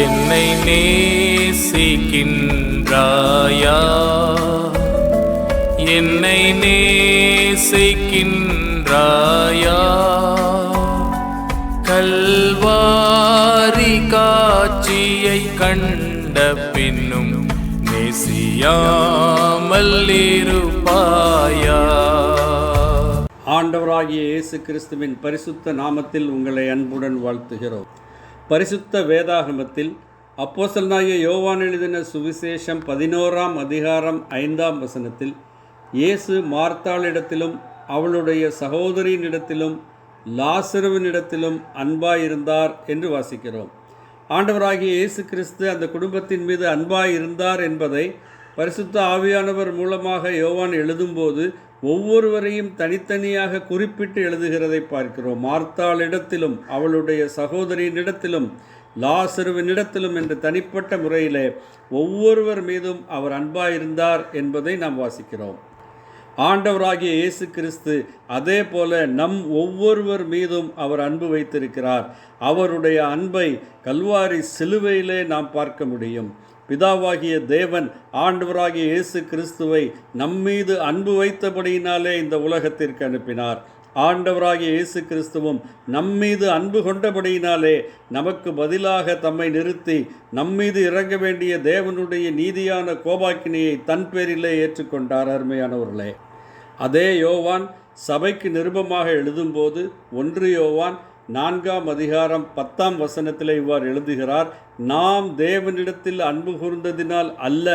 என்னை நேசிக்கின்றாயா, என்னை நேசிக்கின்றாயா, கல்வாரி காட்சியை கண்ட பின்னும் நேசியாமல் இருப்பாயா. ஆண்டவராகிய இயேசு கிறிஸ்துவின் பரிசுத்த நாமத்தில் உங்களை அன்புடன் வாழ்த்துகிறோம். பரிசுத்த வேதாகமத்தில் அப்போஸ்தலனாகிய யோவான் எழுதின சுவிசேஷம் 11ஆம் அதிகாரம் 5ஆம் வசனத்தில் இயேசு மார்த்தாளிடத்திலும் அவளுடைய சகோதரியினிடத்திலும் லாசருவினிடத்திலும் அன்பாயிருந்தார் என்று வாசிக்கிறோம். ஆண்டவராகிய இயேசு கிறிஸ்து அந்த குடும்பத்தின் மீது அன்பாயிருந்தார் என்பதை பரிசுத்த ஆவியானவர் மூலமாக யோவான் எழுதும்போது ஒவ்வொருவரையும் தனித்தனியாக குறிப்பிட்டு எழுதுகிறதை பார்க்கிறோம். மார்த்தாளிடத்திலும் அவளுடைய சகோதரியினிடத்திலும் லாசருவினிடத்திலும் என்று தனிப்பட்ட முறையிலே ஒவ்வொருவர் மீதும் அவர் அன்பாயிருந்தார் என்பதை நாம் வாசிக்கிறோம். ஆண்டவராகிய இயேசு கிறிஸ்து அதே போல நம் ஒவ்வொருவர் மீதும் அவர் அன்பு வைத்திருக்கிறார். அவருடைய அன்பை கல்வாரி சிலுவையிலே நாம் பார்க்க முடியும். பிதாவாகிய தேவன் ஆண்டவராகிய இயேசு கிறிஸ்துவை நம்மீது அன்பு வைத்தபடியினாலே இந்த உலகத்திற்கு அனுப்பினார். ஆண்டவராகிய இயேசு கிறிஸ்துவும் நம்மீது அன்பு கொண்டபடியினாலே நமக்கு பதிலாக தம்மை நிறுத்தி நம்மீது இறங்க வேண்டிய தேவனுடைய நீதியான கோபாக்கினியை தன் பேரிலே ஏற்றுக்கொண்டார். அருமையானவர்களே, அதே யோவான் சபைக்கு நிருபமாக எழுதும்போது 1 யோவான் 4ஆம் அதிகாரம் 10ஆம் வசனத்தில் இவ்வாறு எழுதுகிறார்: நாம் தேவனிடத்தில் அன்பு கூர்ந்ததினால் அல்ல,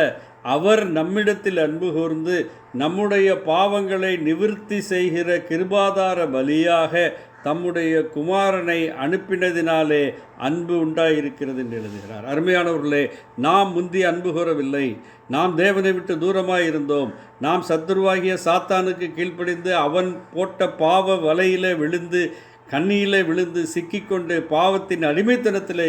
அவர் நம்மிடத்தில் அன்பு கூர்ந்து நம்முடைய பாவங்களை நிவிர்த்தி செய்கிற கிருபாதார பலியாக தம்முடைய குமாரனை அனுப்பினதினாலே அன்பு உண்டாயிருக்கிறது என்று எழுதுகிறார். அருமையானவர்களே, நாம் முந்தி அன்பு கூறவில்லை. நாம் தேவனை விட்டு தூரமாக இருந்தோம். நாம் சத்துருவாகிய சாத்தானுக்கு கீழ்ப்படிந்து அவன் போட்ட பாவ வலையிலே விழுந்து கண்ணியிலே விழுந்து சிக்கிக்கொண்டு பாவத்தின் அடிமைத்தனத்திலே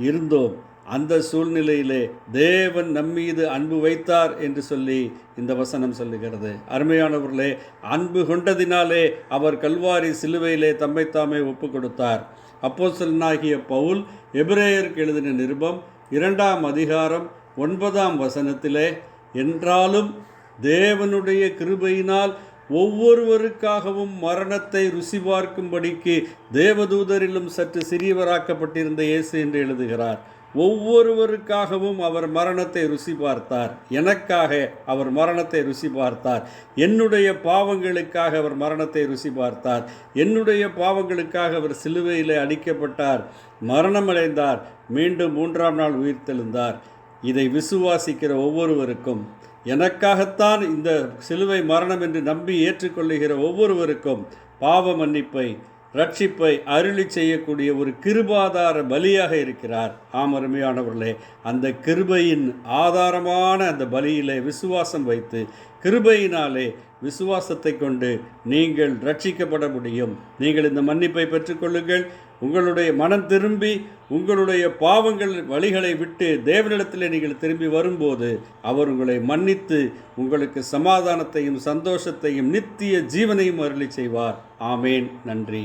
இருந்தோம். அந்த சூழ்நிலையிலே தேவன் நம்மீது அன்பு வைத்தார் என்று சொல்லி இந்த வசனம் சொல்லுகிறது. அருமையானவர்களே, அன்பு கொண்டதினாலே அவர் கல்வாரி சிலுவையிலே தம்மைத்தாமே ஒப்பு கொடுத்தார். அப்போஸ்தலனாகிய பவுல் எபிரேயருக்கு எழுதின நிருபம் 2ஆம் அதிகாரம் 9ஆம் வசனத்திலே, என்றாலும் தேவனுடைய கிருபையினால் ஒவ்வொருவருக்காகவும் மரணத்தை ருசி பார்க்கும்படிக்கு தேவதூதரிலும் சற்று சிறியவராக்கப்பட்டிருந்த இயேசு என்று எழுதுகிறார். ஒவ்வொருவருக்காகவும் அவர் மரணத்தை ருசி பார்த்தார். எனக்காக அவர் மரணத்தை ருசி பார்த்தார். என்னுடைய பாவங்களுக்காக அவர் மரணத்தை ருசி பார்த்தார். என்னுடைய பாவங்களுக்காக அவர் சிலுவையிலே அடிக்கப்பட்டார், மரணமடைந்தார், மீண்டும் 3ஆம் நாள் உயிர்த்தெழுந்தார். இதை விசுவாசிக்கிற ஒவ்வொருவருக்கும், எனக்காகத்தான் இந்த சிலுவை மரணம் என்று நம்பி ஏற்றுக்கொள்ளுகிற ஒவ்வொருவருக்கும் பாவ மன்னிப்பை, ரட்சிப்பை அருளி செய்யக்கூடிய ஒரு கிருபாதார பலியாக இருக்கிறார். அருமையானவர்களே, அந்த கிருபையின் ஆதாரமான அந்த பலியிலே விசுவாசம் வைத்து கிருபையினாலே விசுவாசத்தை கொண்டு நீங்கள் ரட்சிக்கப்பட முடியும். நீங்கள் இந்த மன்னிப்பை பெற்றுக்கொள்ளுங்கள். உங்களுடைய மனம் திரும்பி உங்களுடைய பாவங்கள் வழிகளை விட்டு தேவனிடத்தில் நீங்கள் திரும்பி வரும்போது அவர் உங்களை மன்னித்து உங்களுக்கு சமாதானத்தையும் சந்தோஷத்தையும் நித்திய ஜீவனையும் அருளி செய்வார். ஆமேன். நன்றி.